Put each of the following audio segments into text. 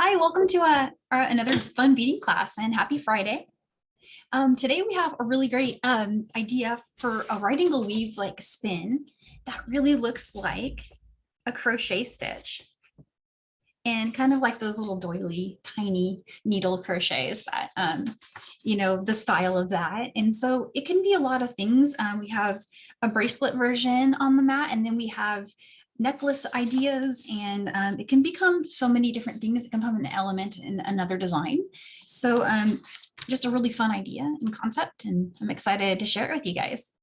Hi, welcome to another fun beading class and happy Friday. Today we have a really great idea for a right angle weave like spin that really looks like a crochet stitch and kind of like those little doily tiny needle crochets that the style of that. And so it can be a lot of things. We have a bracelet version on the mat, and then we have necklace ideas, and it can become so many different things. It can become an element in another design. So just a really fun idea and concept, and I'm excited to share it with you guys.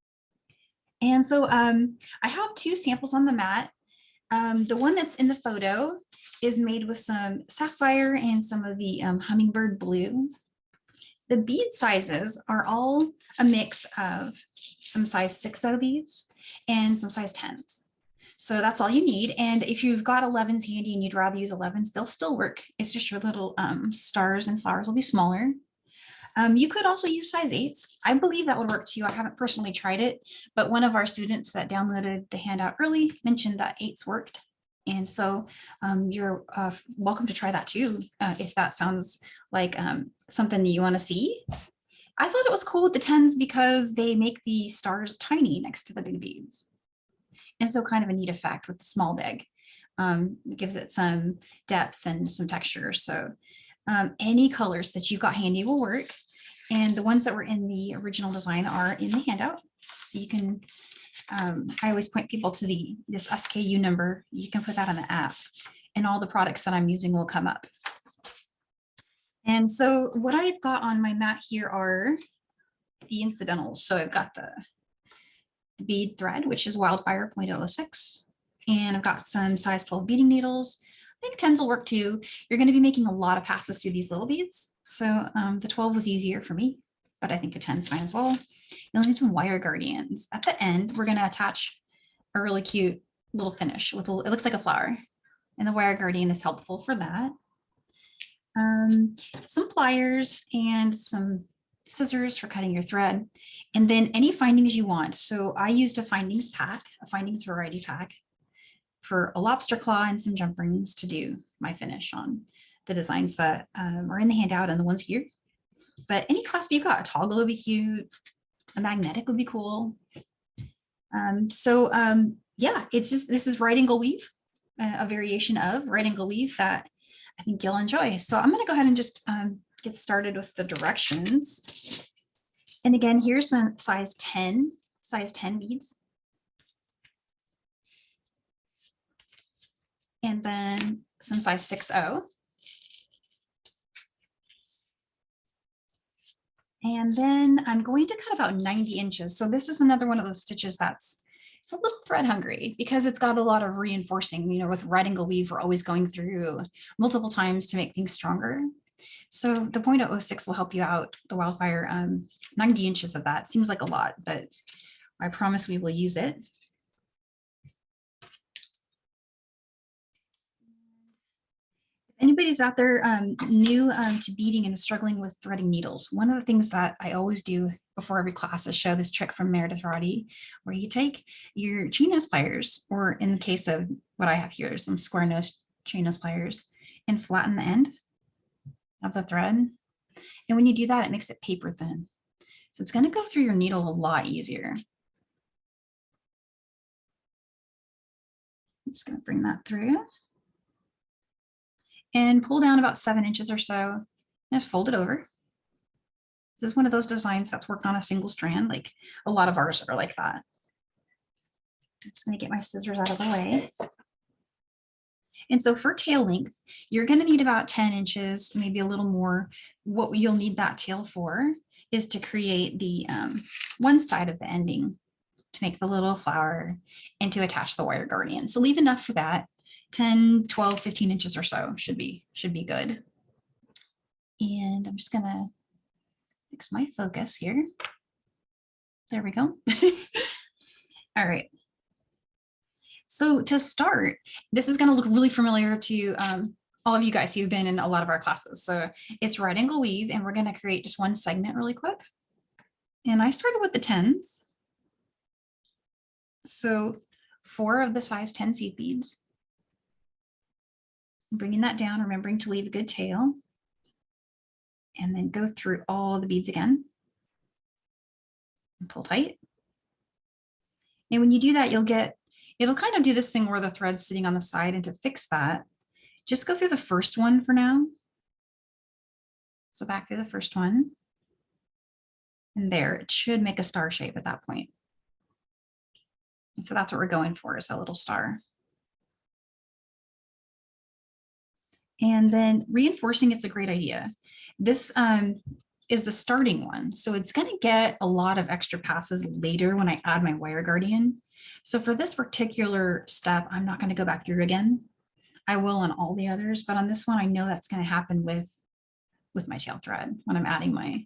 And so I have two samples on the mat. The one that's in the photo is made with some sapphire and some of the hummingbird blue. The bead sizes are all a mix of some size 6/0 beads and some size 10s. So that's all you need. And if you've got 11s handy and you'd rather use 11s, they'll still work. It's just your little stars and flowers will be smaller. You could also use size 8s. I believe that would work too. I haven't personally tried it, but one of our students that downloaded the handout early mentioned that 8s worked. And so you're welcome to try that too, if that sounds like something that you want to see. I thought it was cool with the 10s because they make the stars tiny next to the big beads. And so kind of a neat effect with the small big. It gives it some depth and some texture. So any colors that you've got handy will work. And the ones that were in the original design are in the handout. So you can, I always point people to this SKU number. You can put that on the app and all the products that I'm using will come up. And so what I've got on my mat here are the incidentals. So I've got the bead thread, which is Wildfire 0.006. And I've got some size 12 beading needles. I think 10s will work too. You're going to be making a lot of passes through these little beads. So the 12 was easier for me, but I think a 10 is fine as well. You'll need some wire guardians. At the end, we're going to attach a really cute little finish with it looks like a flower. And the wire guardian is helpful for that. Some pliers and some scissors for cutting your thread, and then any findings you want. So I used a findings pack, a findings variety pack for a lobster claw and some jump rings to do my finish on the designs that are in the handout and the ones here. But any clasp you got, a toggle would be cute, a magnetic would be cool. Yeah, it's just, this is right angle weave, a variation of right angle weave that I think you'll enjoy. So I'm going to go ahead and just get started with the directions. And again, here's some size 10 beads. And then some size 6/0. And then I'm going to cut about 90 inches. So this is another one of those stitches it's a little thread hungry because it's got a lot of reinforcing. With right angle weave, we're always going through multiple times to make things stronger. So the 0.006 will help you out, the Wildfire. 90 inches of that seems like a lot, but I promise we will use it. If anybody's out there new to beading and struggling with threading needles, one of the things that I always do before every class is show this trick from Meredith Roddy, where you take your chain nose pliers, or in the case of what I have here, some square nose chain nose pliers, and flatten the end of the thread. And when you do that, it makes it paper thin. So it's going to go through your needle a lot easier. I'm just going to bring that through and pull down about 7 inches or so, and just fold it over. This is one of those designs that's worked on a single strand, like a lot of ours are like that. I'm just going to get my scissors out of the way. And so for tail length, you're going to need about 10 inches, maybe a little more. What you'll need that tail for is to create the one side of the ending to make the little flower and to attach the wire guardian. So leave enough for that. 10, 12, 15 inches or so should be good. And I'm just going to fix my focus here. There we go. All right. So to start, this is going to look really familiar to all of you guys who've been in a lot of our classes. So it's right angle weave, and we're going to create just one segment really quick. And I started with the 10s. So 4 of the size 10 seed beads. Bringing that down, remembering to leave a good tail. And then go through all the beads again. And pull tight. And when you do that, it'll kind of do this thing where the thread's sitting on the side, and to fix that, just go through the first one for now. So back through the first one. And there, it should make a star shape at that point. And so that's what we're going for, is a little star. And then reinforcing, it's a great idea. This is the starting one. So it's going to get a lot of extra passes later when I add my wire guardian. So for this particular step, I'm not going to go back through again. I will on all the others, but on this one, I know that's going to happen with my tail thread when I'm adding my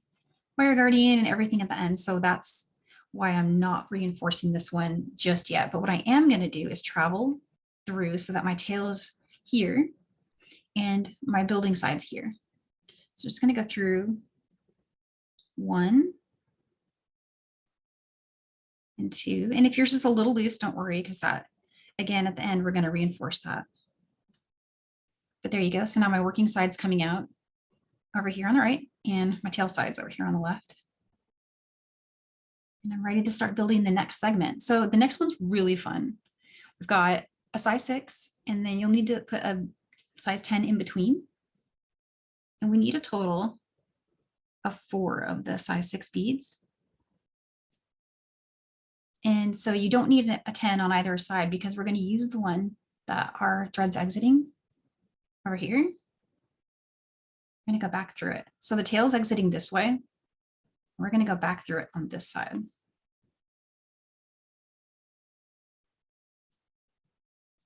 wire guardian and everything at the end. So that's why I'm not reinforcing this one just yet. But what I am going to do is travel through so that my tail is here and my building side's here. So just going to go through 1 and 2. And if yours is a little loose, don't worry, because that, again, at the end, we're going to reinforce that. But there you go. So now my working side's coming out over here on the right, and my tail side's over here on the left. And I'm ready to start building the next segment. So the next one's really fun. We've got a size 6, and then you'll need to put a size 10 in between. And we need a total of 4 of the size 6 beads. And so you don't need a 10 on either side, because we're going to use the one that our thread's exiting over here. I'm going to go back through it. So the tail's exiting this way. We're going to go back through it on this side.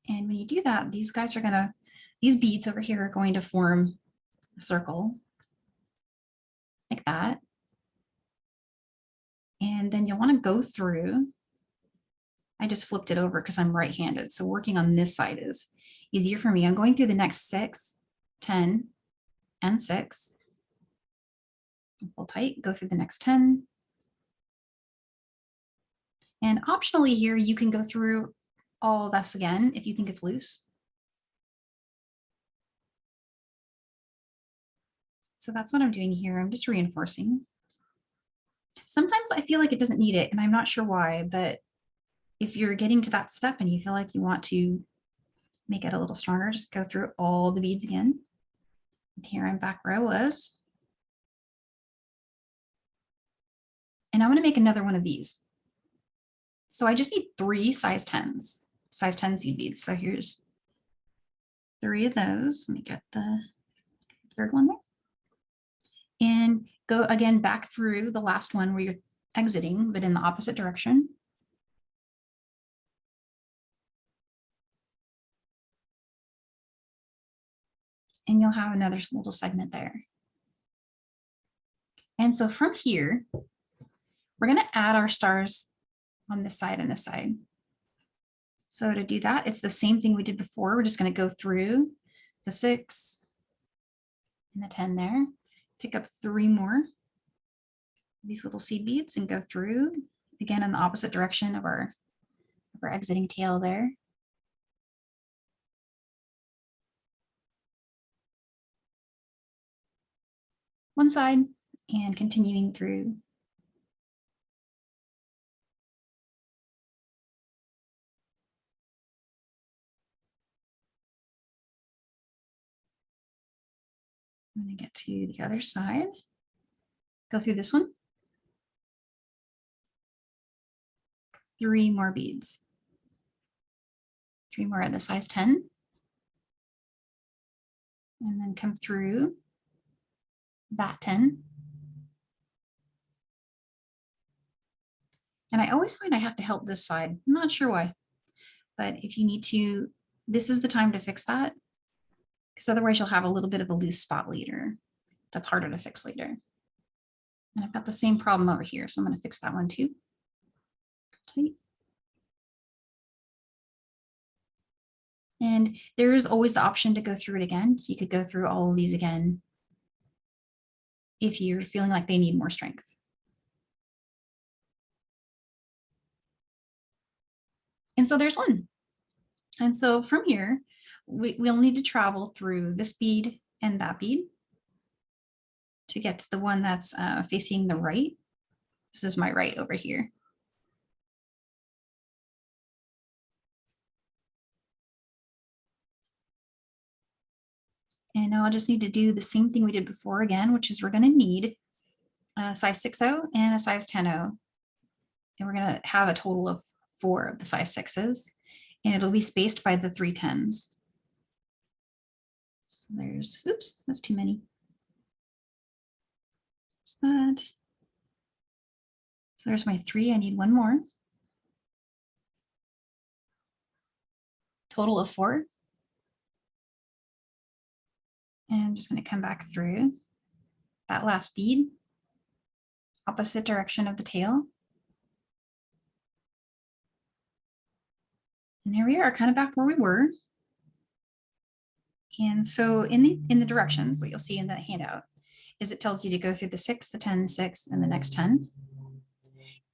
And when you do that, these beads over here are going to form a circle like that. And then you'll want to go through. I just flipped it over because I'm right-handed. So working on this side is easier for me. I'm going through the next 6, 10, and 6. Pull tight, go through the next 10. And optionally here, you can go through all this again if you think it's loose. So that's what I'm doing here. I'm just reinforcing. Sometimes I feel like it doesn't need it, and I'm not sure why, but if you're getting to that step and you feel like you want to make it a little stronger, just go through all the beads again. And here I'm back where I was. And I'm going to make another one of these. So I just need 3 size 10s, size 10 seed beads. So here's 3 of those. Let me get the third one there. And go again back through the last one where you're exiting, but in the opposite direction. And you'll have another little segment there. And so from here, we're going to add our stars on this side and this side. So to do that, it's the same thing we did before. We're just going to go through the 6 and the 10 there, pick up 3 more of these little seed beads and go through again in the opposite direction of our exiting tail there. One side and continuing through. I'm going to get to the other side, go through this one. 3 more beads. 3 more at the size 10. And then come through that 10. And I always find I have to help this side. I'm not sure why, but if you need to, this is the time to fix that, because otherwise you'll have a little bit of a loose spot later. That's harder to fix later. And I've got the same problem over here, so I'm going to fix that one too. Tight. And there is always the option to go through it again. So you could go through all of these again if you're feeling like they need more strength. And so there's one. And so from here, we'll need to travel through this bead and that bead to get to the one that's facing the right. This is my right over here. And now I'll just need to do the same thing we did before again, which is we're going to need a size 6/0 and a size 10/0. And we're going to have a total of 4 of the size 6s, and it'll be spaced by the 3/10s. So there's, oops, that's too many. There's that. So there's my 3, I need 1 more. Total of 4. And I'm just going to come back through that last bead, opposite direction of the tail. And there we are, kind of back where we were. And so in the directions, what you'll see in the handout is it tells you to go through the 6, the 10, the 6, and the next 10.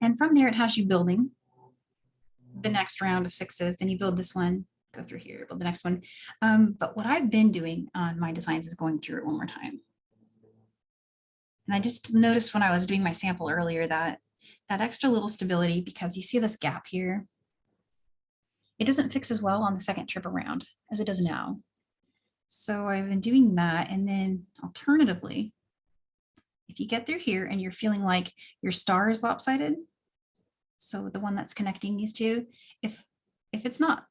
And from there, it has you building the next round of 6s. Then you build this one, go through here, build the next one. But what I've been doing on my designs is going through it one more time. And I just noticed when I was doing my sample earlier that extra little stability, because you see this gap here, it doesn't fix as well on the second trip around as it does now. So I've been doing that. And then alternatively, if you get through here and you're feeling like your star is lopsided, so the one that's connecting these two, if it's not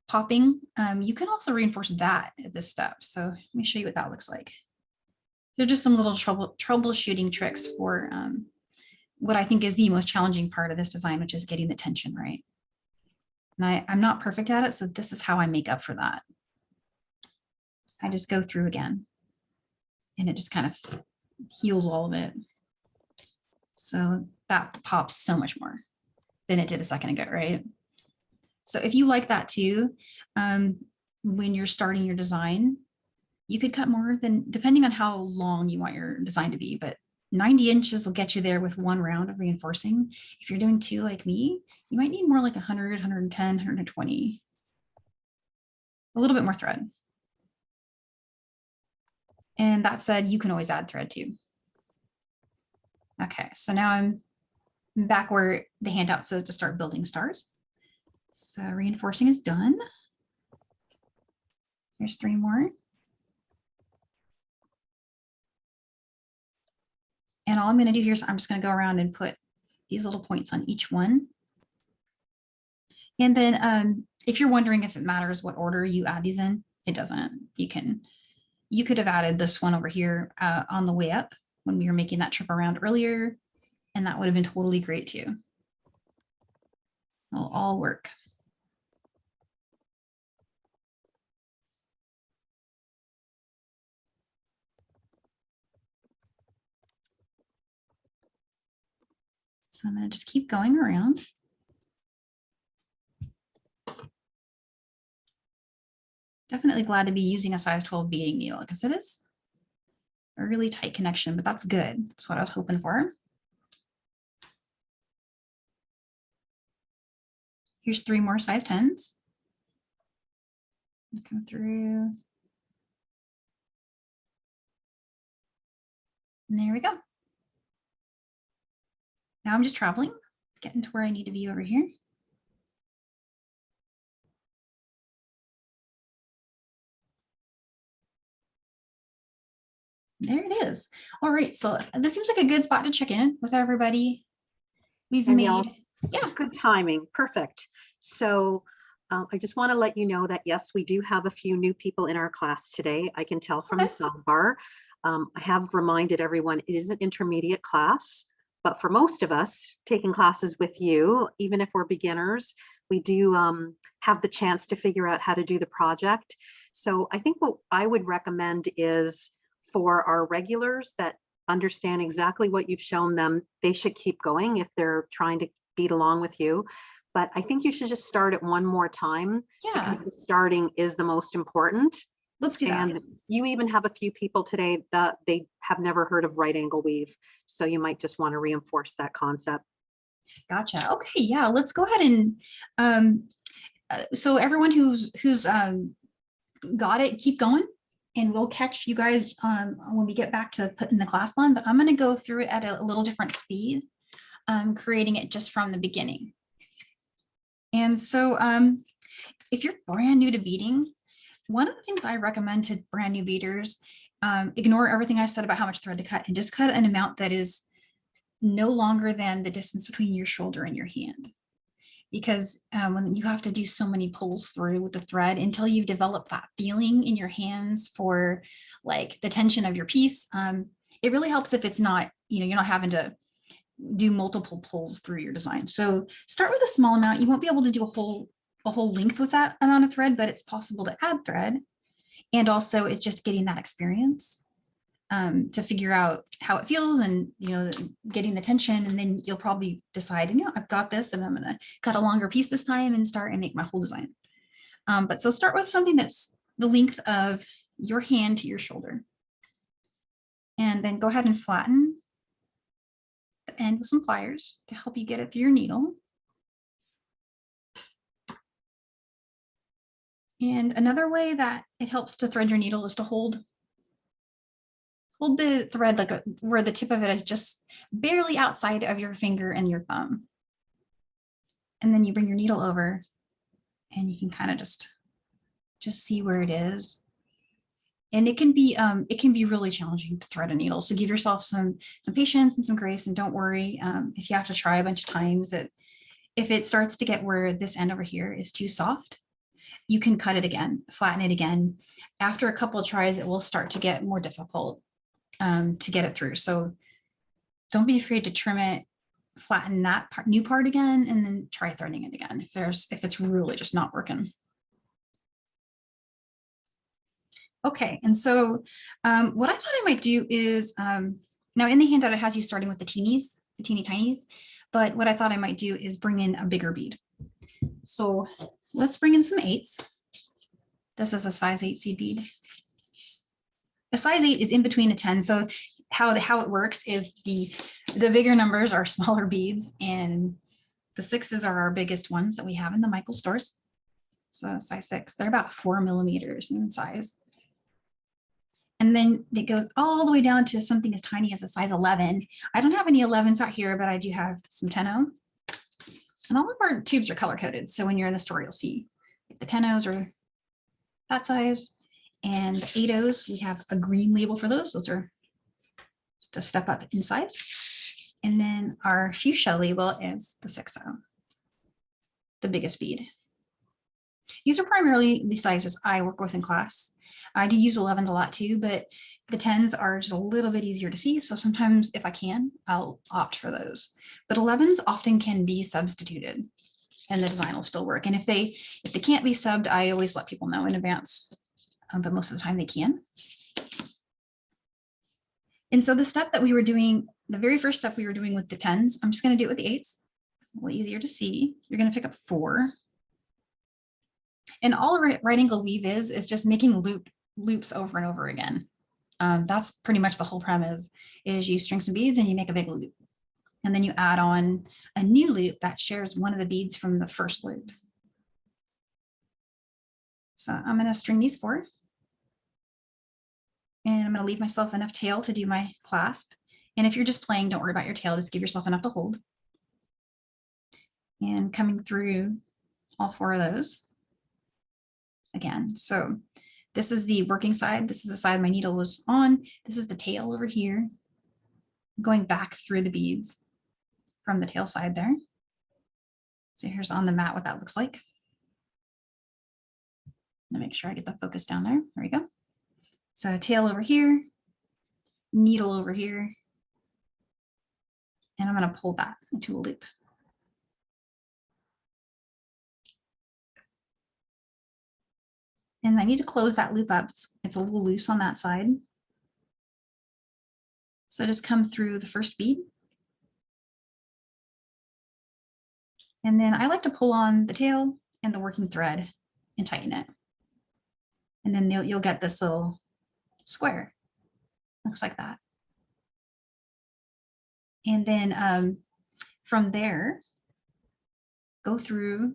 popping, you can also reinforce that at this step. So let me show you what that looks like. They're just some little troubleshooting tricks for what I think is the most challenging part of this design, which is getting the tension right. And I'm not perfect at it, so this is how I make up for that. I just go through again, and it just kind of heals all of it. So that pops so much more than it did a second ago, right? So if you like that too, when you're starting your design, you could cut more than, depending on how long you want your design to be, but 90 inches will get you there with 1 round of reinforcing. If you're doing 2 like me, you might need more like 100, 110, 120, a little bit more thread. And that said, you can always add thread too. Okay, so now I'm back where the handout says to start building stars. So reinforcing is done. There's 3 more. And all I'm going to do here is I'm just going to go around and put these little points on each one. And then if you're wondering if it matters what order you add these in, it doesn't. You could have added this one over here on the way up when we were making that trip around earlier, and that would have been totally great too. It'll all work. So I'm going to just keep going around. Definitely glad to be using a size 12 beading needle because it is a really tight connection, but that's good. That's what I was hoping for. Here's 3 more size 10s. Come through. And there we go. Now I'm just traveling, getting to where I need to be over here. There it is. All right, so this seems like a good spot to check in with everybody. We've made, yeah. Good timing, perfect. So I just want to let you know that yes, we do have a few new people in our class today. I can tell from the sidebar. I have reminded everyone it is an intermediate class, but for most of us taking classes with you, even if we're beginners, we do have the chance to figure out how to do the project. So I think what I would recommend is for our regulars that understand exactly what you've shown them, they should keep going if they're trying to bead along with you. But I think you should just start it one more time, because the starting is the most important. Let's do that. And you even have a few people today that they have never heard of right angle weave. So you might just want to reinforce that concept. Gotcha. Okay, yeah, let's go ahead and so everyone who's got it, keep going. And we'll catch you guys when we get back to putting the clasp on, but I'm going to go through it at a little different speed, creating it just from the beginning. And so if you're brand new to beading, one of the things I recommend to brand new beaders, ignore everything I said about how much thread to cut and just cut an amount that is no longer than the distance between your shoulder and your hand. Because when you have to do so many pulls through with the thread until you've developed that feeling in your hands for like the tension of your piece, it really helps if it's not, you're not having to do multiple pulls through your design. So start with a small amount. You won't be able to do a whole length with that amount of thread, but it's possible to add thread. And also it's just getting that experience to figure out how it feels and, getting the tension. And then you'll probably decide, I've got this and I'm going to cut a longer piece this time and start and make my whole design. But so start with something that's the length of your hand to your shoulder. And then go ahead and flatten the end with some pliers to help you get it through your needle. And another way that it helps to thread your needle is to hold the thread like where the tip of it is just barely outside of your finger and your thumb. And then you bring your needle over and you can kind of just see where it is. And it can be really challenging to thread a needle. So give yourself some patience and some grace, and don't worry if you have to try a bunch of times. That if it starts to get where this end over here is too soft, you can cut it again, flatten it again. After a couple of tries, it will start to get more difficult to get it through. So don't be afraid to trim it, flatten that new part again, and then try threading it again if it's really just not working. Okay, and so what I thought I might do is, now in the handout it has you starting with the teeny tinies, but what I thought I might do is bring in a bigger bead. So let's bring in some 8s. This is a size 8 seed bead. A size 8 is in between a 10. So how it works is the bigger numbers are smaller beads, and the 6s are our biggest ones that we have in the Michaels stores. So size 6, they're about 4 millimeters in size. And then it goes all the way down to something as tiny as a size 11. I don't have any 11s out here, but I do have some 10-0. And all of our tubes are color coded. So when you're in the store, you'll see the 10-0s are that size, and 8-0s, we have a green label for those. Those are just a step up in size. And then our fuchsia label is the 6-0, the biggest bead. These are primarily the sizes I work with in class. I do use 11s a lot too, but the 10s are just a little bit easier to see. So sometimes if I can, I'll opt for those. But 11s often can be substituted and the design will still work. And if they can't be subbed, I always let people know in advance, but most of the time they can. And so the step that we were doing, the very first step we were doing with the 10s, I'm just going to do it with the 8s, a little easier to see. You're going to pick up 4. And all a right angle weave is just making loops over and over again. That's pretty much the whole premise, is you string some beads and you make a big loop. And then you add on a new loop that shares one of the beads from the first loop. So I'm going to string these 4. And I'm going to leave myself enough tail to do my clasp. And if you're just playing, don't worry about your tail, just give yourself enough to hold. And coming through all 4 of those again. So this is the working side. This is the side my needle was on. This is the tail over here, going back through the beads from the tail side there. So here's on the mat what that looks like. I'm gonna make sure I get the focus down there. There we go. So tail over here, needle over here, and I'm going to pull that into a loop. And I need to close that loop up. It's a little loose on that side. So just come through the first bead. And then I like to pull on the tail and the working thread and tighten it. And then you'll get this little square. Looks like that. And then from there, go through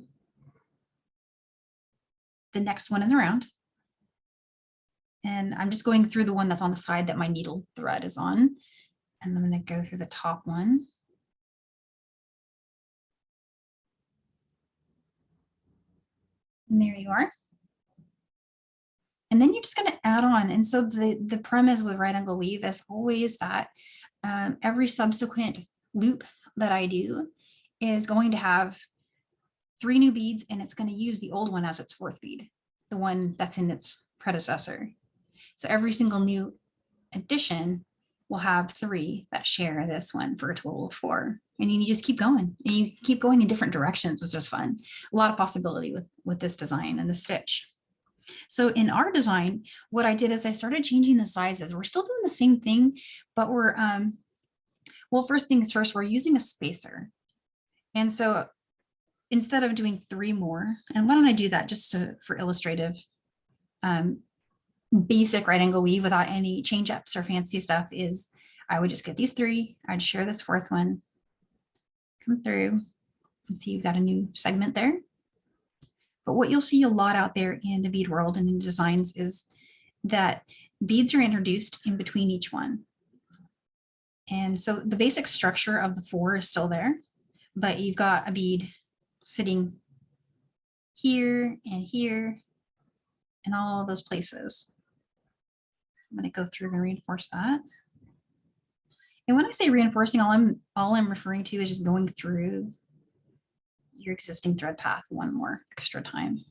the next one in the round And I'm just going through the one that's on the side that my needle thread is on. And I'm going to go through the top one. And there you are. And then you're just going to add on. And so the premise with right angle weave is always that every subsequent loop that I do is going to have 3 new beads, and it's going to use the old one as its 4th bead, the one that's in its predecessor. So every single new addition will have 3 that share this one for a total of 4. And you just keep going, and you keep going in different directions, which is fun. A lot of possibility with this design and the stitch. So in our design, what I did is I started changing the sizes. We're still doing the same thing, but we're, well, first things first, we're using a spacer. And so instead of doing 3 more, and why don't I do that just for illustrative, basic right angle weave without any change ups or fancy stuff, is I would just get these 3, I'd share this 4th one, come through and see you've got a new segment there. But what you'll see a lot out there in the bead world and in designs is that beads are introduced in between each one. And so the basic structure of the 4 is still there, but you've got a bead sitting here and all those places. I'm going to go through and reinforce that. And when I say reinforcing, all I'm referring to is just going through your existing thread path one more extra time.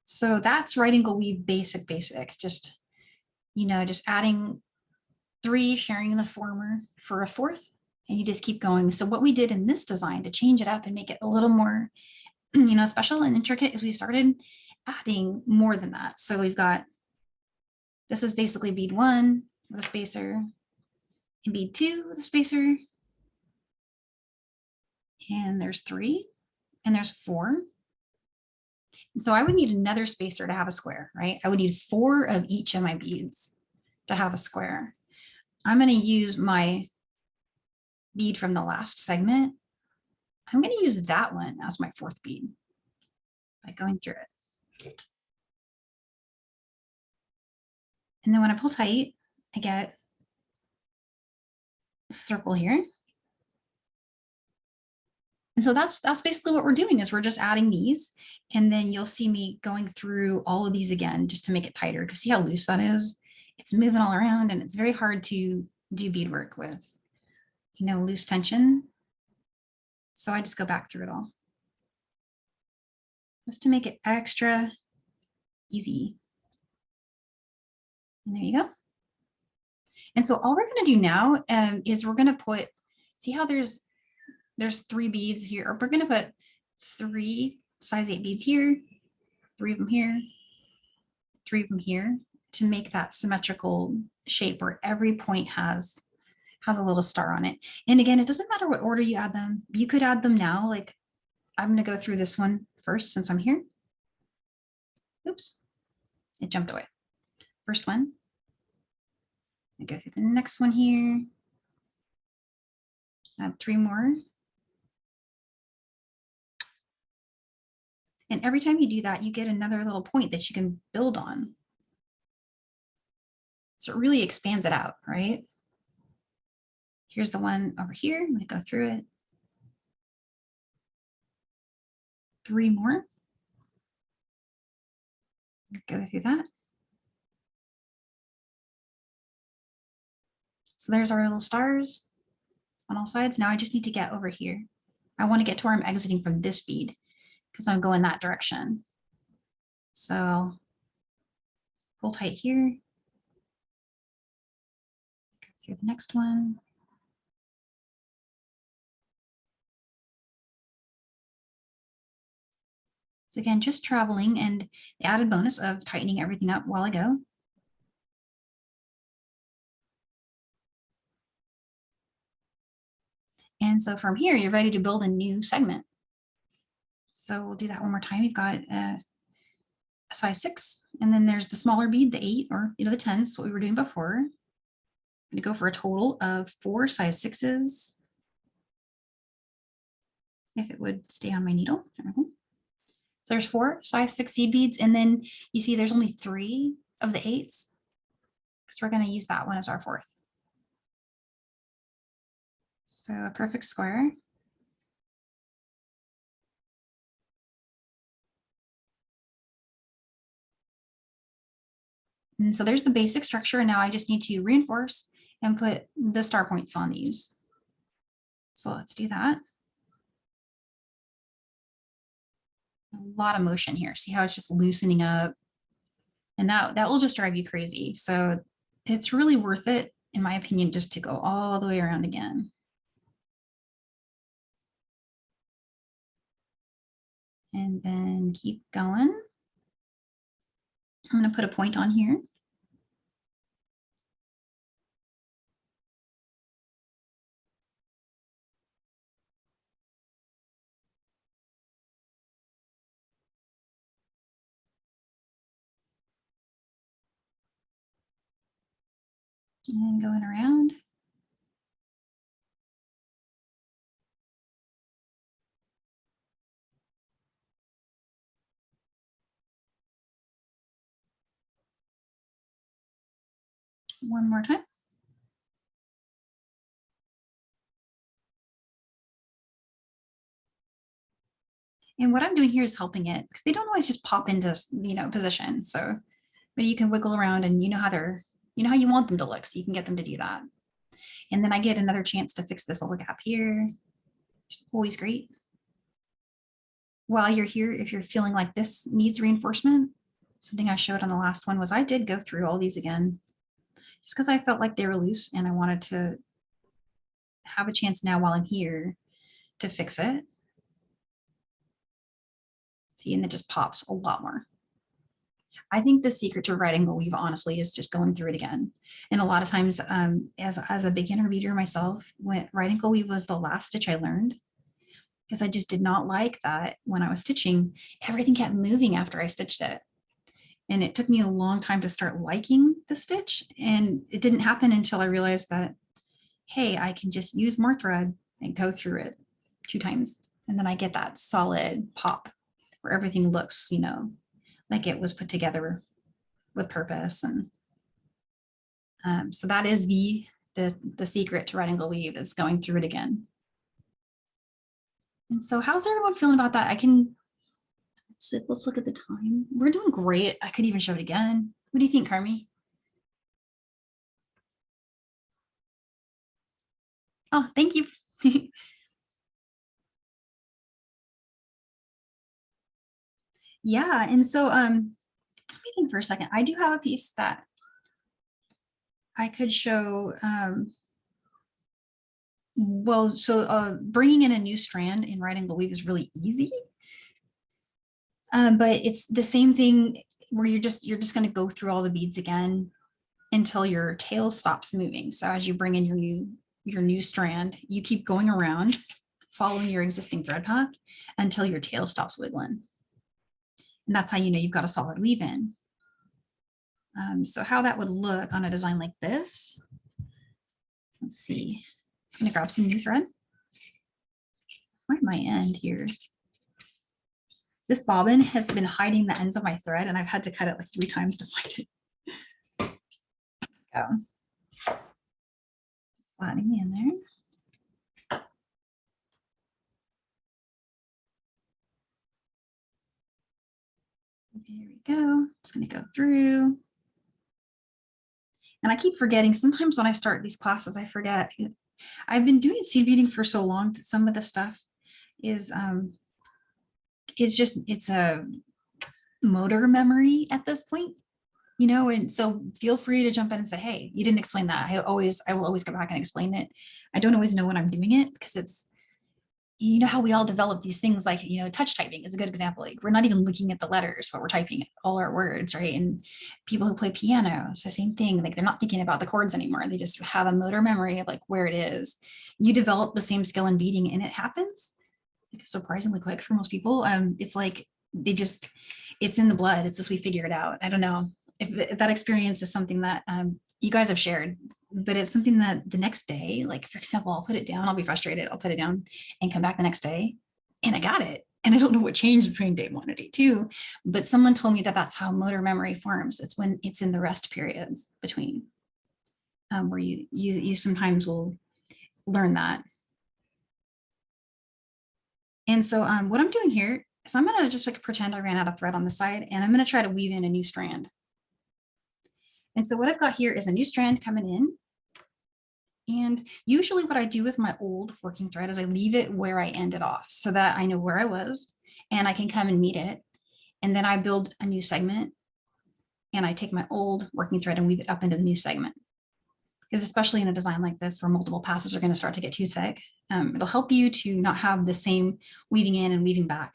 So that's right angle weave basic, just, you know, just adding 3, sharing the former for a 4th, and you just keep going. So what we did in this design to change it up and make it a little more, you know, special and intricate is we started adding more than that. So we've got, this is basically bead 1 with a spacer, and bead 2 with a spacer, and there's 3, and there's 4. And so I would need another spacer to have a square, right? I would need 4 of each of my beads to have a square. I'm going to use my bead from the last segment. I'm going to use that one as my 4th bead by going through it. And then when I pull tight, I get a circle here. And so that's basically what we're doing, is we're just adding these, and then you'll see me going through all of these again just to make it tighter, because see how loose that is? It's moving all around, and it's very hard to do beadwork with, you know, loose tension. So I just go back through it all just to make it extra easy. And there you go. And so all we're going to do now is we're going to put, see how there's 3 beads here, or we're going to put 3 size 8 beads here, 3 of them here, 3 of them here, to make that symmetrical shape where every point has a little star on it. And again, it doesn't matter what order you add them. You could add them now. Like, I'm going to go through this one first since I'm here. Oops, it jumped away. First one. I go through the next one here. Add 3 more. And every time you do that, you get another little point that you can build on. So it really expands it out, right? Here's the one over here. I'm going to go through it. 3 more. Go through that. So there's our little stars on all sides. Now I just need to get over here. I want to get to where I'm exiting from this bead, because I'm going that direction. So pull tight here. Go through the next one. So again, just traveling, and the added bonus of tightening everything up while I go. And so from here, you're ready to build a new segment. So we'll do that one more time. You've got a size 6, and then there's the smaller bead, the 8, or the 10s, what we were doing before. I'm going to go for a total of 4 size 6s. If it would stay on my needle. There we go. So there's 4 size 6 seed beads, and then you see there's only 3 of the 8s, because we're going to use that one as our 4th. So a perfect square. And so there's the basic structure. And now I just need to reinforce and put the star points on these. So let's do that. A lot of motion here. See how it's just loosening up? And that will just drive you crazy. So it's really worth it, in my opinion, just to go all the way around again. And then keep going. I'm going to put a point on here. And then going around. One more time. And what I'm doing here is helping it, because they don't always just pop into, position. So, but you can wiggle around, and you know how you want them to look, so you can get them to do that. And then I get another chance to fix this little gap here, which is always great. While you're here, if you're feeling like this needs reinforcement, something I showed on the last one was I did go through all these again, just because I felt like they were loose and I wanted to have a chance now while I'm here to fix it. See, and it just pops a lot more. I think the secret to writing a weave, honestly, is just going through it again. And a lot of times, as a beginner beader myself, when writing a weave was the last stitch I learned, because I just did not like that when I was stitching, everything kept moving after I stitched it. And it took me a long time to start liking the stitch. And it didn't happen until I realized that, hey, I can just use more thread and go through it 2 times. And then I get that solid pop where everything looks, like it was put together with purpose. And so that is the secret to writing a weave, is going through it again. And so how's everyone feeling about that? Let's look at the time. We're doing great. I could even show it again. What do you think, Carmi? Oh, thank you. Yeah, and so let me think for a second. I do have a piece that I could show. Well, so bringing in a new strand in writing the weave is really easy. But it's the same thing where you're just going to go through all the beads again until your tail stops moving. So as you bring in your new strand, you keep going around following your existing thread path until your tail stops wiggling. And that's how you know you've got a solid weave in. So how that would look on a design like this. Let's see. I'm going to grab some new thread. Find my end here. This bobbin has been hiding the ends of my thread, and I've had to cut it like 3 times to find it. Go. Flattening in there. There we go. It's going to go through. And I keep forgetting, sometimes when I start these classes, I forget. I've been doing seed beading for so long that some of the stuff is it's a motor memory at this point, and so feel free to jump in and say, hey, you didn't explain that. I will always go back and explain it. I don't always know when I'm doing it, because it's, how we all develop these things, like, touch typing is a good example. Like, we're not even looking at the letters, but we're typing all our words, right? And people who play piano, it's the same thing. Like, they're not thinking about the chords anymore. They just have a motor memory of like where it is. You develop the same skill in beading, and it happens surprisingly quick for most people. It's like it's in the blood. It's just we figure it out. I don't know if that experience is something that you guys have shared, but it's something that the next day, like for example, I'll put it down, I'll be frustrated, I'll put it down and come back the next day and I got it. And I don't know what changed between day 1 and day 2, but someone told me that that's how motor memory forms. It's when it's in the rest periods between, where you sometimes will learn that. And so what I'm doing here is I'm going to just like pretend I ran out of thread on the side, and I'm going to try to weave in a new strand. And so what I've got here is a new strand coming in. And usually what I do with my old working thread is I leave it where I ended off so that I know where I was and I can come and meet it. And then I build a new segment and I take my old working thread and weave it up into the new segment. Because especially in a design like this where multiple passes are going to start to get too thick, it'll help you to not have the same weaving in and weaving back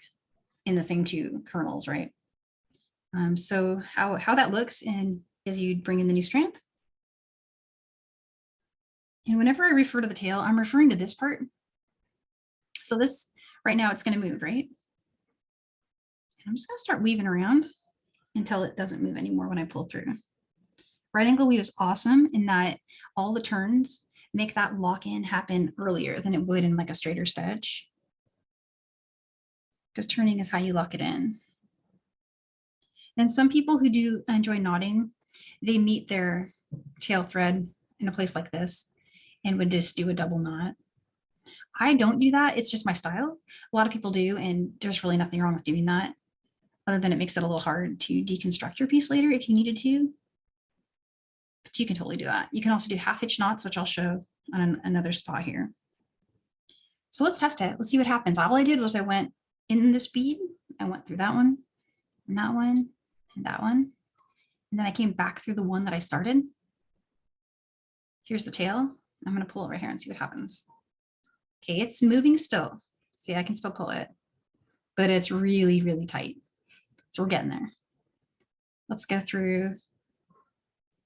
in the same 2 kernels, right? So how that looks and is you'd bring in the new strand. And whenever I refer to the tail, I'm referring to this part. So this, right now it's going to move, right? And I'm just going to start weaving around until it doesn't move anymore when I pull through. Right angle weave is awesome in that all the turns make that lock in happen earlier than it would in like a straighter stitch. Because turning is how you lock it in. And some people who do enjoy knotting, they meet their tail thread in a place like this and would just do a double knot. I don't do that. It's just my style. A lot of people do, and there's really nothing wrong with doing that, other than it makes it a little hard to deconstruct your piece later if you needed to. But you can totally do that. You can also do half-hitch knots, which I'll show on another spot here. So let's test it. Let's see what happens. All I did was I went in this bead. I went through that one, and that one, and that one. And then I came back through the one that I started. Here's the tail. I'm going to pull it right here and see what happens. Okay, it's moving still. See, I can still pull it, but it's really, really tight. So we're getting there. Let's go through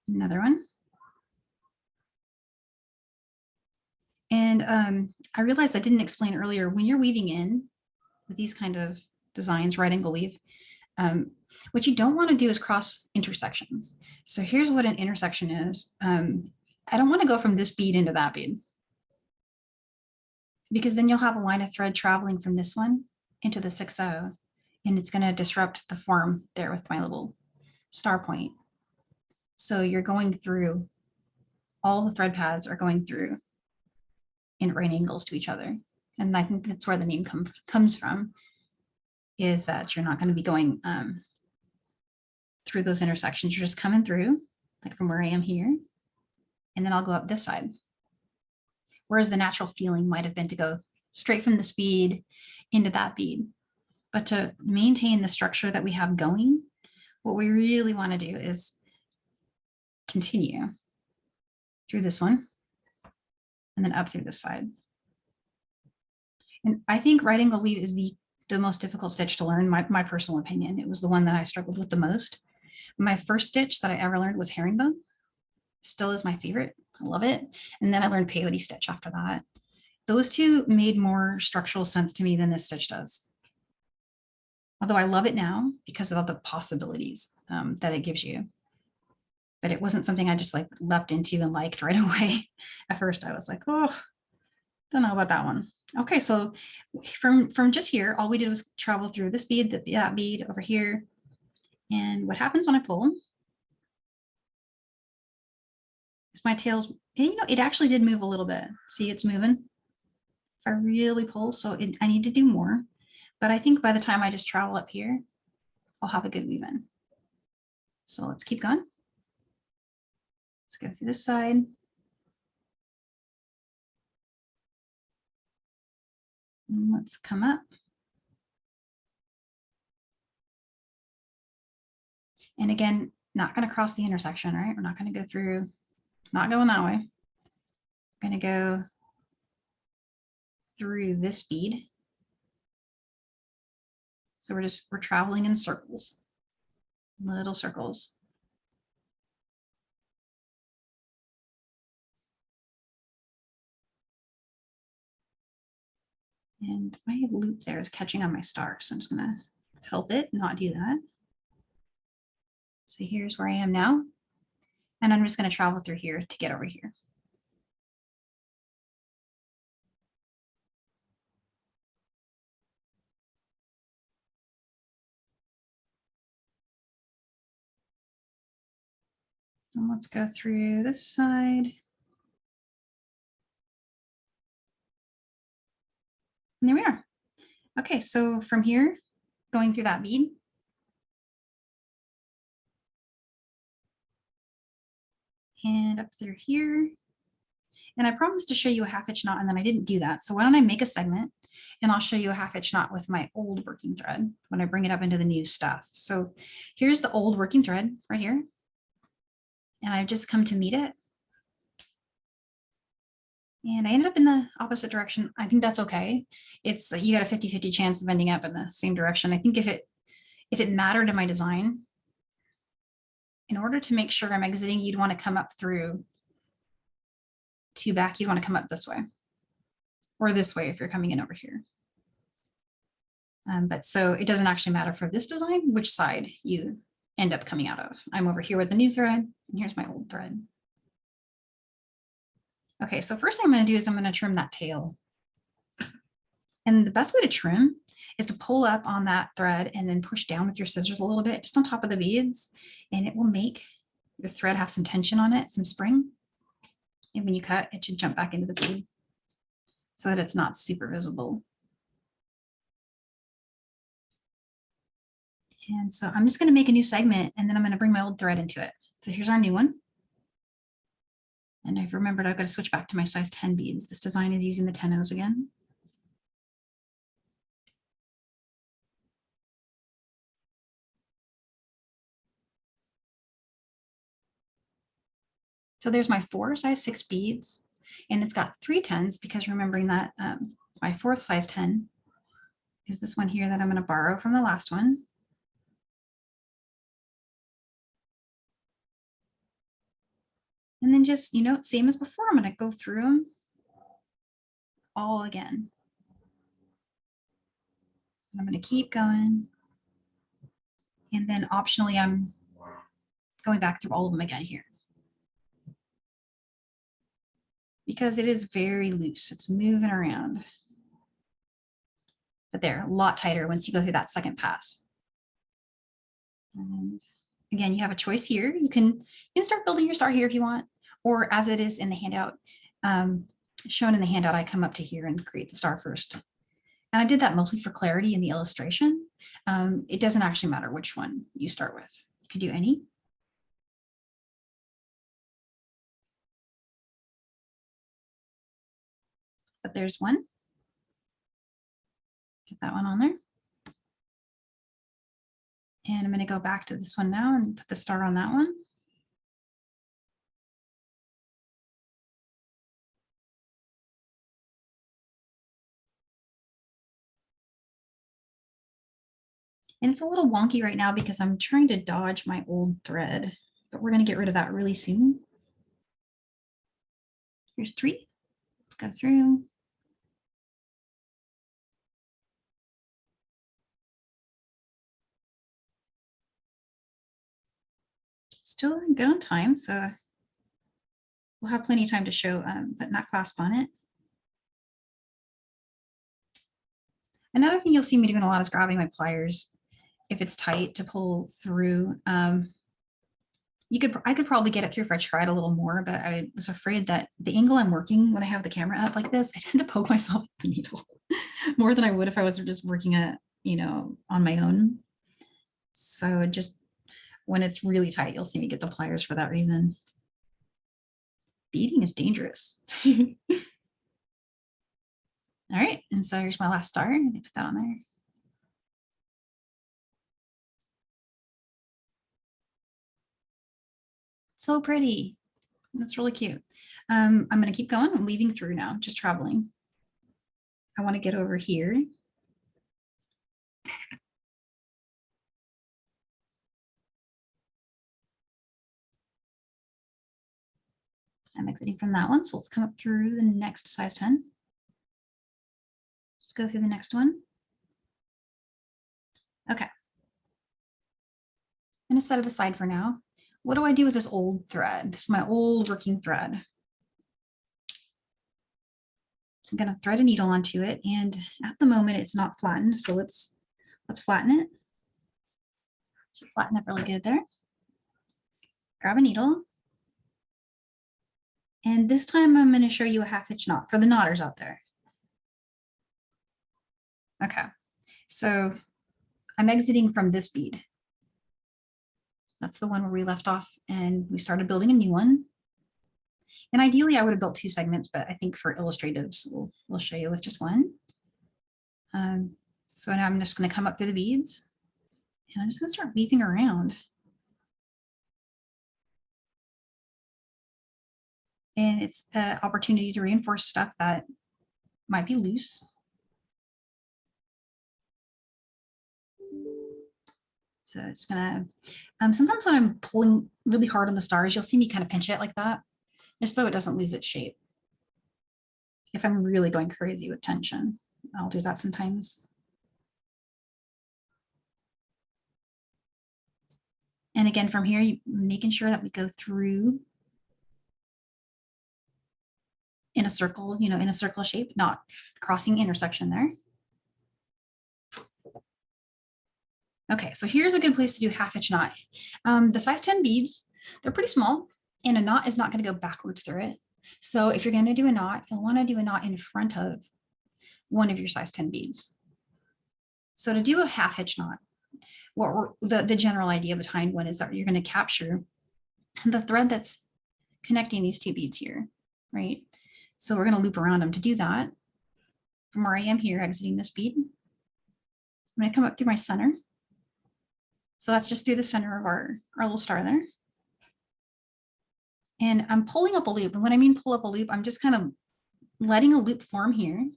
another one. And I realized I didn't explain earlier, when you're weaving in with these kind of designs, right angle weave, what you don't want to do is cross intersections. So here's what an intersection is. I don't want to go from this bead into that bead, because then you'll have a line of thread traveling from this one into the 6/0, and it's going to disrupt the form there with my little star point. So you're going through, all the thread paths are going through in right angles to each other. And I think that's where the name comes from, is that you're not going to be going through those intersections. You're just coming through, like from where I am here, and then I'll go up this side. Whereas the natural feeling might have been to go straight from this bead into that bead. But to maintain the structure that we have going, what we really want to do is continue through this one and then up through this side. And I think right angle weave is the most difficult stitch to learn, my personal opinion. It was the one that I struggled with the most. My first stitch that I ever learned was herringbone. Still is my favorite. I love it. And then I learned peyote stitch after that. Those two made more structural sense to me than this stitch does. Although I love it now because of all the possibilities that it gives you. But it wasn't something I just like leapt into and liked right away. At first I was like, oh, don't know about that one. Okay, so from just here, all we did was travel through this bead, that bead over here. And what happens when I pull is my tails, and you know, it actually did move a little bit. See, it's moving. If I really pull, so I need to do more. But I think by the time I just travel up here, I'll have a good weave in. So let's keep going. Let's go through this side. And let's come up. And again, not going to cross the intersection, right? We're not going to go through, not going that way. We're going to go through this bead. So we're traveling in circles, little circles. And my loop there is catching on my star, so I'm just gonna help it not do that. So here's where I am now. And I'm just gonna travel through here to get over here. And let's go through this side. And there we are. Okay, so from here, going through that bead, and up through here. And I promised to show you a 1/2 inch knot, and then I didn't do that. So why don't I make a segment and I'll show you a 1/2 inch knot with my old working thread when I bring it up into the new stuff. So here's the old working thread right here. And I've just come to meet it. And I ended up in the opposite direction. I think that's okay. It's you got a 50-50 chance of ending up in the same direction. I think if it mattered in my design, in order to make sure I'm exiting, you'd want to come up through 2 back. You'd want to come up this way or this way if you're coming in over here. But so it doesn't actually matter for this design which side you end up coming out of. I'm over here with the new thread, and here's my old thread. Okay, so first thing I'm going to do is I'm going to trim that tail. And the best way to trim is to pull up on that thread and then push down with your scissors a little bit, just on top of the beads, and it will make your thread have some tension on it, some spring. And when you cut, it should jump back into the bead so that it's not super visible. And so I'm just going to make a new segment, and then I'm going to bring my old thread into it. So here's our new one. And I've remembered I've got to switch back to my size 10 beads. This design is using the 10-0s again. So there's my 4 size 6 beads, and it's got 3 10s because remembering that my 4th size 10 is this one here that I'm going to borrow from the last one. And then just, you know, same as before, I'm going to go through them all again. And I'm going to keep going. And then optionally, I'm going back through all of them again here. Because it is very loose, it's moving around. But they're a lot tighter once you go through that second pass. And again, you have a choice here. You can start building your star here if you want, or as it is in the handout, shown in the handout, I come up to here and create the star first. And I did that mostly for clarity in the illustration. It doesn't actually matter which one you start with. You could do any. But there's one. Get that one on there. And I'm going to go back to this one now and put the star on that one. And it's a little wonky right now because I'm trying to dodge my old thread, but we're going to get rid of that really soon. Here's 3. Let's go through. Still good on time, so we'll have plenty of time to show putting that clasp on it. Another thing you'll see me doing a lot is grabbing my pliers if it's tight to pull through. I could probably get it through if I tried a little more, but I was afraid that the angle I'm working when I have the camera up like this, I tend to poke myself with the needle more than I would if I was just working at, you know, on my own. So just when it's really tight, you'll see me get the pliers for that reason. Beading is dangerous. All right, and so here's my last star. I'm gonna put that on there. So pretty. That's really cute. I'm going to keep going. I'm weaving through now, just traveling. I want to get over here. I'm exiting from that one, so let's come up through the next size 10. Let's go through the next one. Okay. I'm going to set it aside for now. What do I do with this old thread? This is my old working thread. I'm going to thread a needle onto it, and at the moment it's not flattened, so let's flatten it. Should flatten it really good there. Grab a needle, And this time I'm going to show you a half hitch knot for the knotters out there. Okay, so I'm exiting from this bead. That's the one where we left off and we started building a new one. And ideally I would have built 2 segments, but I think for illustratives, we'll show you with just one. So now I'm just going to come up through the beads and I'm just going to start weaving around. And it's an opportunity to reinforce stuff that might be loose. So it's gonna, sometimes when I'm pulling really hard on the stars, you'll see me kind of pinch it like that, just so it doesn't lose its shape. If I'm really going crazy with tension, I'll do that sometimes. And again, from here, making sure that we go through in a circle, you know, in a circle shape, not crossing intersection there. Okay, so here's a good place to do half hitch knot. The size 10 beads, they're pretty small and a knot is not going to go backwards through it. So if you're going to do a knot, you'll want to do a knot in front of one of your size 10 beads. So to do a half hitch knot, the general idea behind one is that you're going to capture the thread that's connecting these 2 beads here, right? So we're going to loop around them. To do that, from where I am here, exiting this bead, I'm going to come up through my center. So that's just through the center of our little star there. And I'm pulling up a loop. And when I mean pull up a loop, I'm just kind of letting a loop form here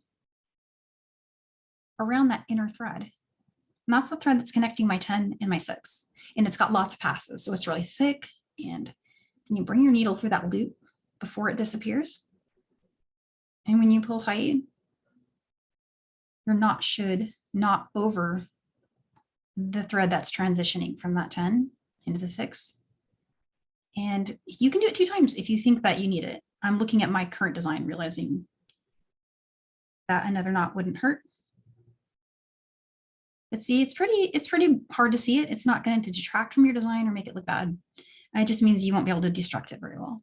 around that inner thread. And that's the thread that's connecting my 10 and my 6. And it's got lots of passes. So it's really thick. And then you bring your needle through that loop before it disappears. And when you pull tight, your knot should knot over the thread that's transitioning from that 10 into the 6. And you can do it 2 times if you think that you need it. I'm looking at my current design, realizing that another knot wouldn't hurt. But see, it's pretty hard to see it. It's not going to detract from your design or make it look bad. It just means you won't be able to destruct it very well.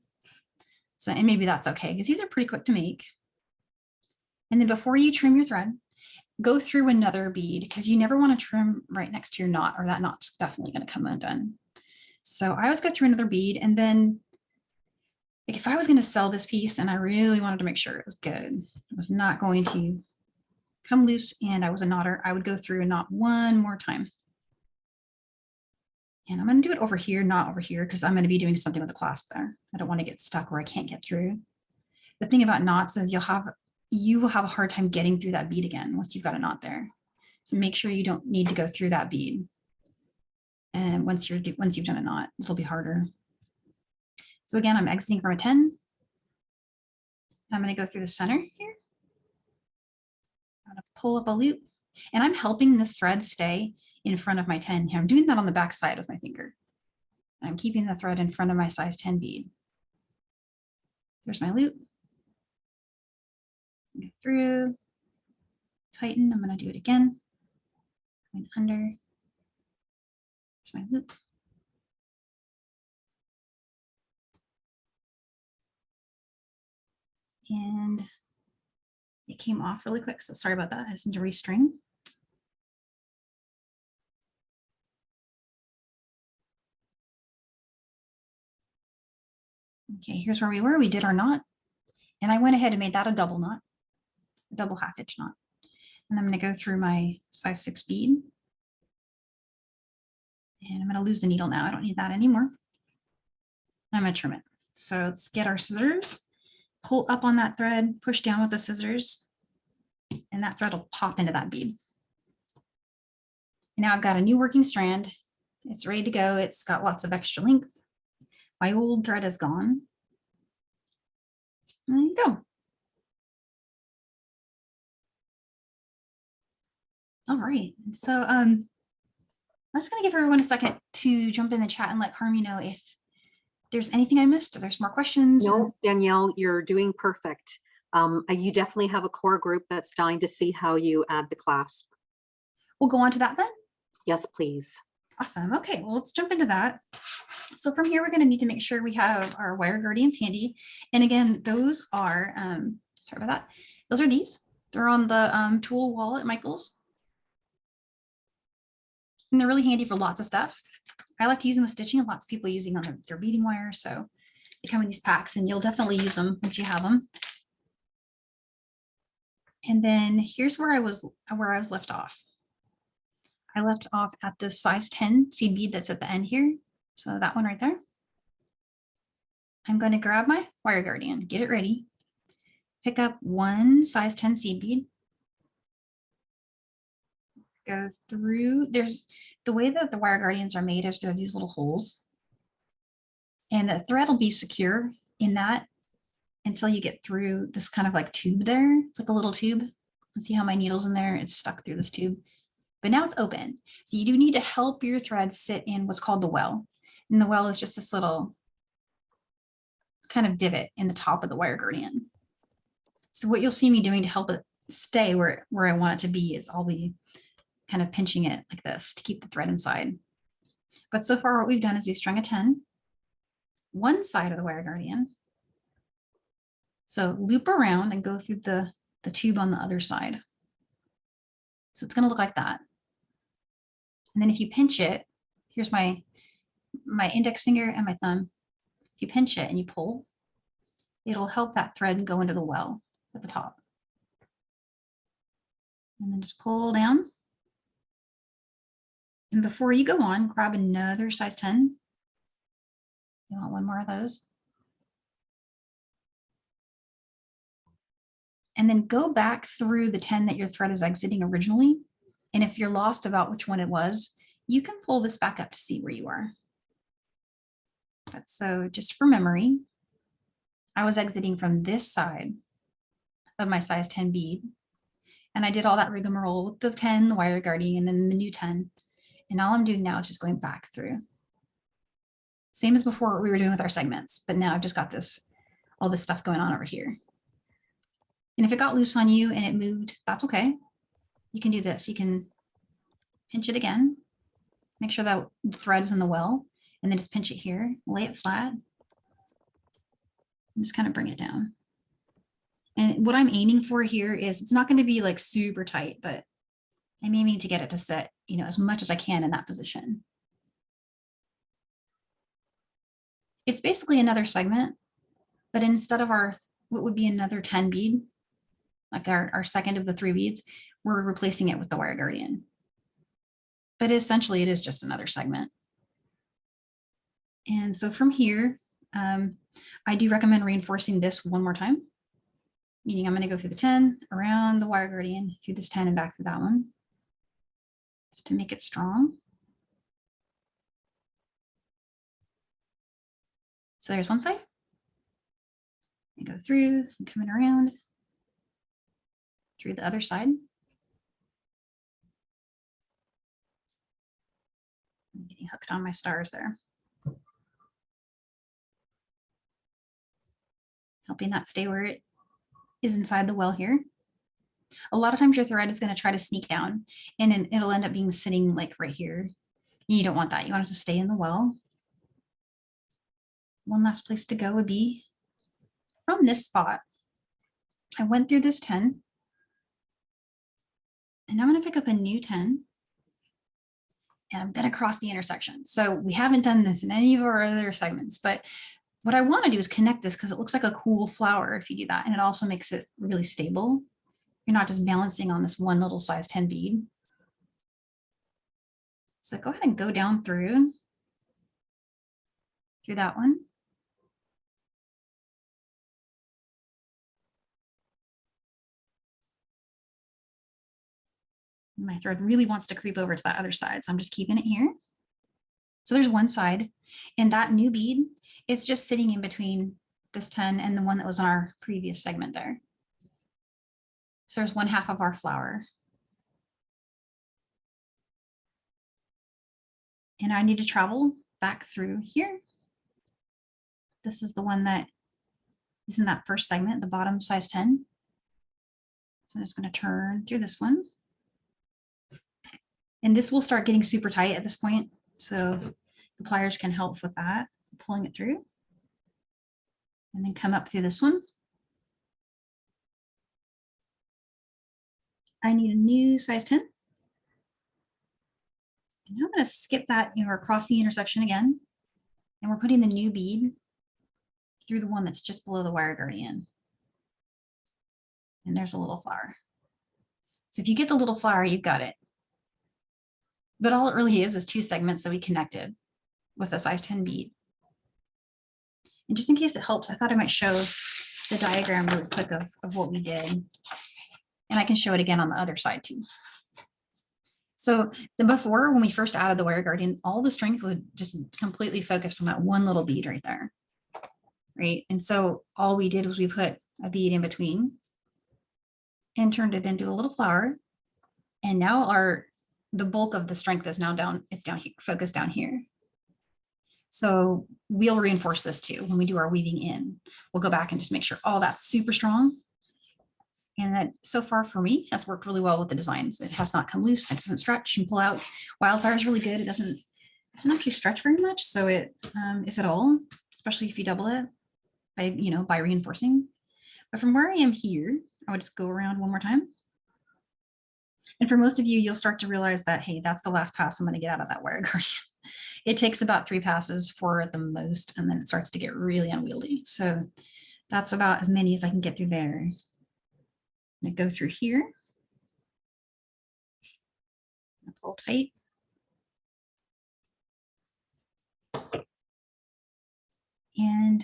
So, and maybe that's okay, because these are pretty quick to make. And then before you trim your thread, go through another bead, because you never want to trim right next to your knot, or that knot's definitely going to come undone. So I always go through another bead, and then like if I was going to sell this piece and I really wanted to make sure it was good, it was not going to come loose and I was a knotter, I would go through and knot one more time. And I'm going to do it over here, not over here, because I'm going to be doing something with the clasp there. I don't want to get stuck where I can't get through. The thing about knots is you will have a hard time getting through that bead again once you've got a knot there. So make sure you don't need to go through that bead. And once you've done a knot, it'll be harder. So again, I'm exiting from a 10. I'm going to go through the center here. I'm going to pull up a loop, and I'm helping this thread stay in front of my 10 here. I'm doing that on the back side with my finger. And I'm keeping the thread in front of my size 10 bead. There's my loop. Go through, tighten. I'm going to do it again. Going under. There's my loop. And it came off really quick, so sorry about that. I just need to restring. Okay, here's where we were. We did our knot, and I went ahead and made that a double knot, a double half hitch knot. And I'm going to go through my size 6 bead, and I'm going to lose the needle now. I don't need that anymore. I'm going to trim it. So let's get our scissors, pull up on that thread, push down with the scissors, and that thread will pop into that bead. Now I've got a new working strand. It's ready to go. It's got lots of extra length. My old thread is gone. There you go. All right. So I'm just going to give everyone a second to jump in the chat and let Carmi know if there's anything I missed, if there's more questions. No, Danielle, you're doing perfect. You definitely have a core group that's dying to see how you add the clasp. We'll go on to that then. Yes, please. Awesome. Okay, well, let's jump into that. So from here, we're going to need to make sure we have our wire guardians handy. And again, those are, sorry about that. Those are these. They're on the tool wall at Michael's. And they're really handy for lots of stuff. I like to use them with stitching, and lots of people using on their beading wire. So they come in these packs, and you'll definitely use them once you have them. And then here's where I was left off. I left off at this size 10 seed bead that's at the end here. So that one right there. I'm going to grab my wire guardian, get it ready, pick up one size 10 seed bead, go through. There's the way that the wire guardians are made is there's these little holes, and the thread will be secure in that until you get through this kind of like tube there. It's like a little tube. Let's see how my needle's in there. It's stuck through this tube, but now it's open. So you do need to help your thread sit in what's called the well. And the well is just this little kind of divot in the top of the wire guardian. So what you'll see me doing to help it stay where I want it to be is I'll be kind of pinching it like this to keep the thread inside. But so far what we've done is we've strung a 10, one side of the wire guardian. So loop around and go through the tube on the other side. So it's going to look like that. And then if you pinch it, here's my index finger and my thumb. If you pinch it and you pull, it'll help that thread go into the well at the top. And then just pull down. And before you go on, grab another size 10. You want one more of those. And then go back through the 10 that your thread is exiting originally. And if you're lost about which one it was, you can pull this back up to see where you are. But so just for memory, I was exiting from this side of my size 10 bead. And I did all that rigmarole with the 10, the wire guardian, and then the new 10. And all I'm doing now is just going back through. Same as before what we were doing with our segments, but now I've just got all this stuff going on over here. And if it got loose on you and it moved, that's okay. You can do this. You can pinch it again, make sure that the thread is in the well, and then just pinch it here, lay it flat, and just kind of bring it down. And what I'm aiming for here is it's not going to be like super tight, but I'm aiming to get it to sit, you know, as much as I can in that position. It's basically another segment, but instead of what would be another 10 bead, like our second of the 3 beads, we're replacing it with the wire guardian. But essentially it is just another segment. And so from here, I do recommend reinforcing this one more time, meaning I'm going to go through the 10, around the wire guardian, through this 10 and back through that one, just to make it strong. So there's one side. I go through and coming around through the other side. I'm getting hooked on my stars there. Helping that stay where it is inside the well here. A lot of times your thread is going to try to sneak down and it'll end up being sitting like right here. You don't want that. You want it to stay in the well. One last place to go would be from this spot. I went through this 10 and I'm going to pick up a new 10 and I'm going to cross the intersection. So we haven't done this in any of our other segments, but what I want to do is connect this because it looks like a cool flower if you do that. And it also makes it really stable. You're not just balancing on this one little size 10 bead. So go ahead and go down through that one. My thread really wants to creep over to that other side, so I'm just keeping it here. So there's one side, and that new bead, it's just sitting in between this 10 and the one that was on our previous segment there. So there's one half of our flower. And I need to travel back through here. This is the one that is in that first segment, the bottom size 10. So I'm just going to turn through this one. And this will start getting super tight at this point. So The pliers can help with that, pulling it through. And then come up through this one. I need a new size 10. And I'm going to skip that, across the intersection again. And we're putting the new bead through the one that's just below the wire guardian. And there's a little flower. So if you get the little flower, you've got it. But all it really is 2 segments that we connected with a size 10 bead. And just in case it helps, I thought I might show the diagram really quick of what we did. And I can show it again on the other side too. So before, when we first added the wire guardian, all the strength was just completely focused on that one little bead right there. Right. And so all we did was we put a bead in between and turned it into a little flower. And now the bulk of the strength is now down. It's down here, focused down here. So we'll reinforce this too when we do our weaving in. We'll go back and just make sure, oh, that's super strong. And that so far for me has worked really well with the designs. It has not come loose. It doesn't stretch and pull out. Wildfire is really good. It doesn't actually stretch very much. So it, if at all, especially if you double it by reinforcing. But from where I am here, I would just go around one more time. And for most of you, you'll start to realize that, hey, that's the last pass I'm going to get out of that wire guardian. It takes about 3 passes for at the most, and then it starts to get really unwieldy. So that's about as many as I can get through there. I'm going to go through here. Pull tight. And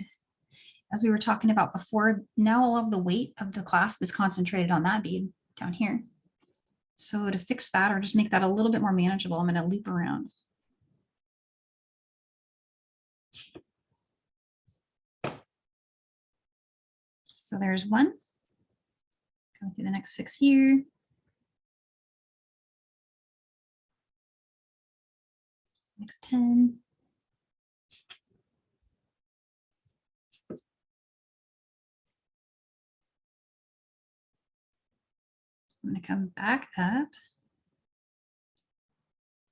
as we were talking about before, now all of the weight of the clasp is concentrated on that bead down here. So to fix that or just make that a little bit more manageable, I'm going to loop around. So there's one. Go through the next 6 here. Next 10. I'm going to come back up.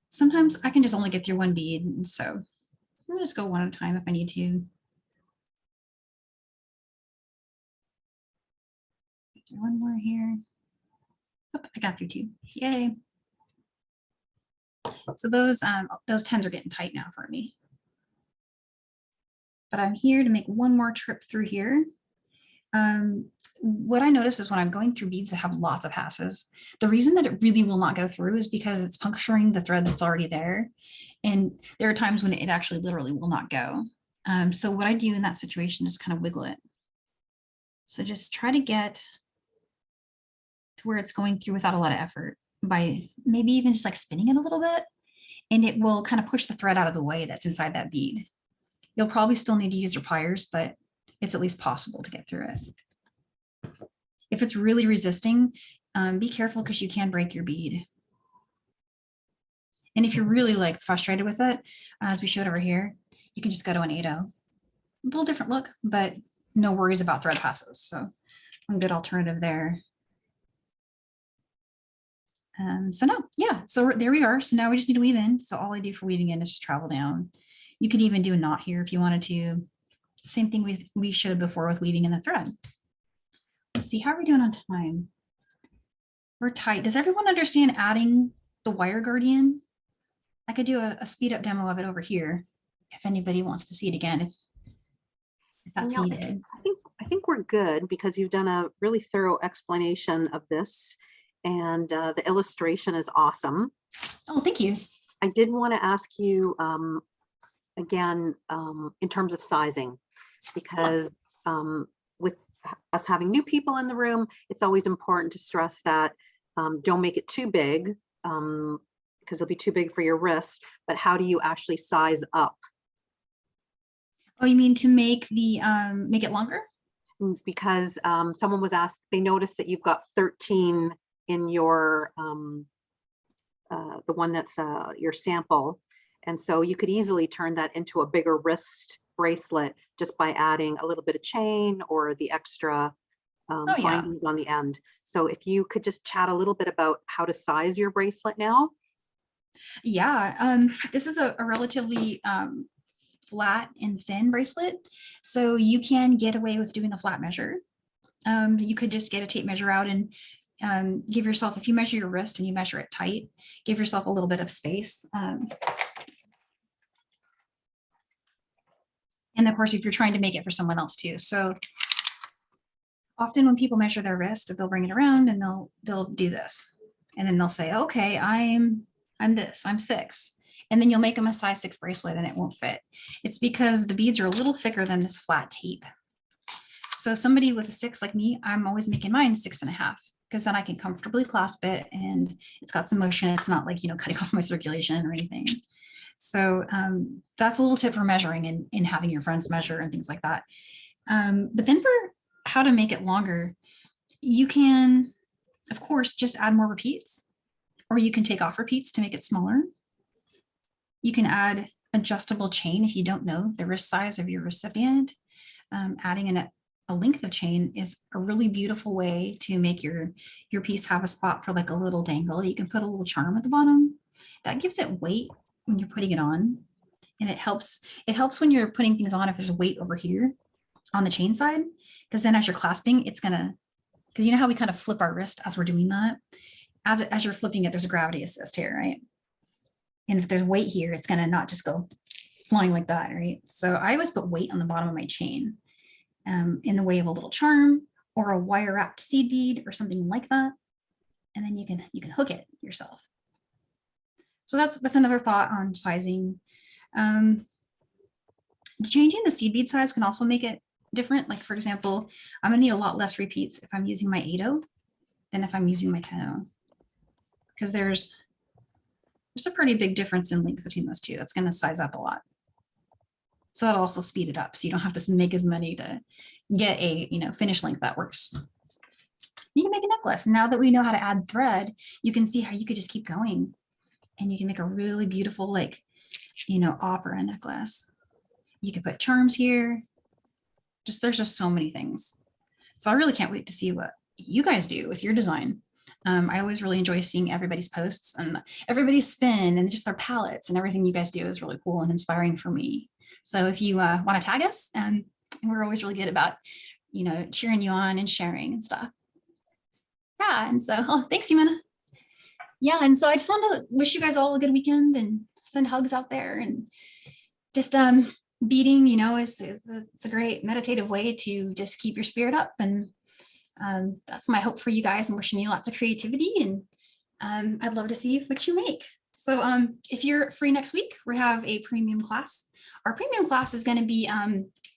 Sometimes I can just only get through one bead, and so I'll just go one at a time if I need to. Get through one more here. Oh, I got through 2. Yay. So those 10s are getting tight now for me. But I'm here to make one more trip through here. What I notice is when I'm going through beads that have lots of passes, the reason that it really will not go through is because it's puncturing the thread that's already there. And there are times when it actually literally will not go. So what I do in that situation is kind of wiggle it. So just try to get to where it's going through without a lot of effort by maybe even just like spinning it a little bit, and it will kind of push the thread out of the way that's inside that bead. You'll probably still need to use your pliers, but it's at least possible to get through it. If it's really resisting, be careful because you can break your bead. And if you're really like frustrated with it, as we showed over here, you can just go to an 8-0. A little different look, but no worries about thread passes. So one good alternative there. So no, yeah, so there we are. So now we just need to weave in. So all I do for weaving in is just travel down. You could even do a knot here if you wanted to. Same thing we showed before with weaving in the thread. Let's see, how are we doing on time? We're tight. Does everyone understand adding the wire guardian? I could do a speed up demo of it over here if anybody wants to see it again, if that's needed. I think we're good because you've done a really thorough explanation of this, and the illustration is awesome. Oh, thank you. I did want to ask you again in terms of sizing, because with us having new people in the room, it's always important to stress that don't make it too big because it'll be too big for your wrist, but how do you actually size up? Oh, you mean to make the make it longer? Because someone was asked, they noticed that you've got 13 in your the one that's your sample, and so you could easily turn that into a bigger wrist bracelet just by adding a little bit of chain or the extra findings on the end. So if you could just chat a little bit about how to size your bracelet now. Yeah, this is a relatively flat and thin bracelet, so you can get away with doing a flat measure. You could just get a tape measure out and give yourself, if you measure your wrist and you measure it tight, give yourself a little bit of space. And of course, if you're trying to make it for someone else too. So often when people measure their wrist, they'll bring it around and they'll do this. And then they'll say, okay, I'm 6. And then you'll make them a size 6 bracelet and it won't fit. It's because the beads are a little thicker than this flat tape. So somebody with a 6 like me, I'm always making mine 6.5, because then I can comfortably clasp it and it's got some motion. It's not like, cutting off my circulation or anything. So that's a little tip for measuring and having your friends measure and things like that. But then for how to make it longer, you can, of course, just add more repeats, or you can take off repeats to make it smaller. You can add adjustable chain if you don't know the wrist size of your recipient. Adding in a length of chain is a really beautiful way to make your piece have a spot for like a little dangle. You can put a little charm at the bottom. That gives it weight when you're putting it on. And it helps when you're putting things on if there's a weight over here on the chain side, because then as you're clasping, it's gonna, because you know how we kind of flip our wrist as we're doing that? As you're flipping it, there's a gravity assist here, right? And if there's weight here, it's gonna not just go flying like that, right? So I always put weight on the bottom of my chain in the way of a little charm or a wire wrapped seed bead or something like that. And then you can hook it yourself. So that's another thought on sizing. Changing the seed bead size can also make it different. Like for example, I'm gonna need a lot less repeats if I'm using my 8/0 than if I'm using my 10/0, because there's a pretty big difference in length between those two. That's gonna size up a lot. So that'll also speed it up, so you don't have to make as many to get a finish length that works. You can make a necklace. Now that we know how to add thread, you can see how you could just keep going, and you can make a really beautiful opera necklace. You can put charms here. There's just so many things. So I really can't wait to see what you guys do with your design. I always really enjoy seeing everybody's posts and everybody's spin and just their palettes, and everything you guys do is really cool and inspiring for me. So if you want to tag us, and we're always really good about, cheering you on and sharing and stuff. Yeah, and so, thanks, Jimena. Yeah, and so I just want to wish you guys all a good weekend and send hugs out there, and just beading, it's a great meditative way to just keep your spirit up, and that's my hope for you guys. I'm wishing you lots of creativity, and I'd love to see what you make. So if you're free next week, we have a premium class. Our premium class is going to be,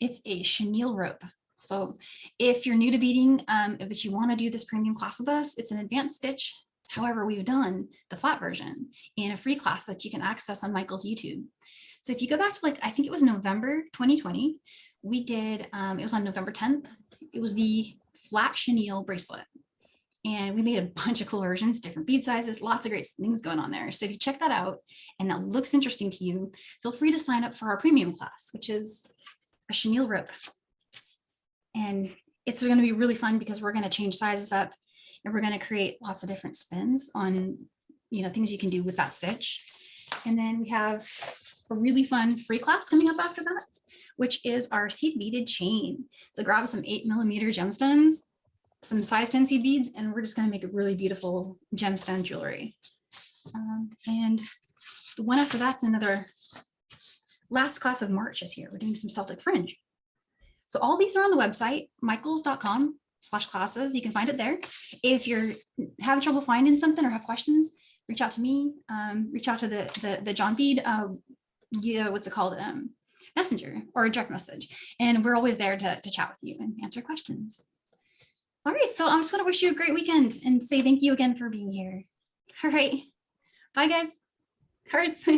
it's a chenille rope. So if you're new to beading, but you want to do this premium class with us, it's an advanced stitch. However, we've done the flat version in a free class that you can access on Michael's YouTube. So if you go back to I think it was November 2020, we did, it was on November 10th. It was the flat chenille bracelet. And we made a bunch of cool versions, different bead sizes, lots of great things going on there. So if you check that out and that looks interesting to you, feel free to sign up for our premium class, which is a chenille rope. And it's going to be really fun because we're going to change sizes up, and we're going to create lots of different spins on, things you can do with that stitch. And then we have a really fun free class coming up after that, which is our seed beaded chain. So grab some 8mm gemstones, some size 10 seed beads, and we're just going to make a really beautiful gemstone jewelry. And the one after that's another last class of March is here. We're doing some Celtic fringe. So all these are on the website, michaels.com/classes. You can find it there. If you're having trouble finding something or have questions, reach out to me, reach out to the John Bead, what's it called? Messenger or a direct message. And we're always there to chat with you and answer questions. All right, so I just want to wish you a great weekend and say thank you again for being here. All right, bye guys. Hearts.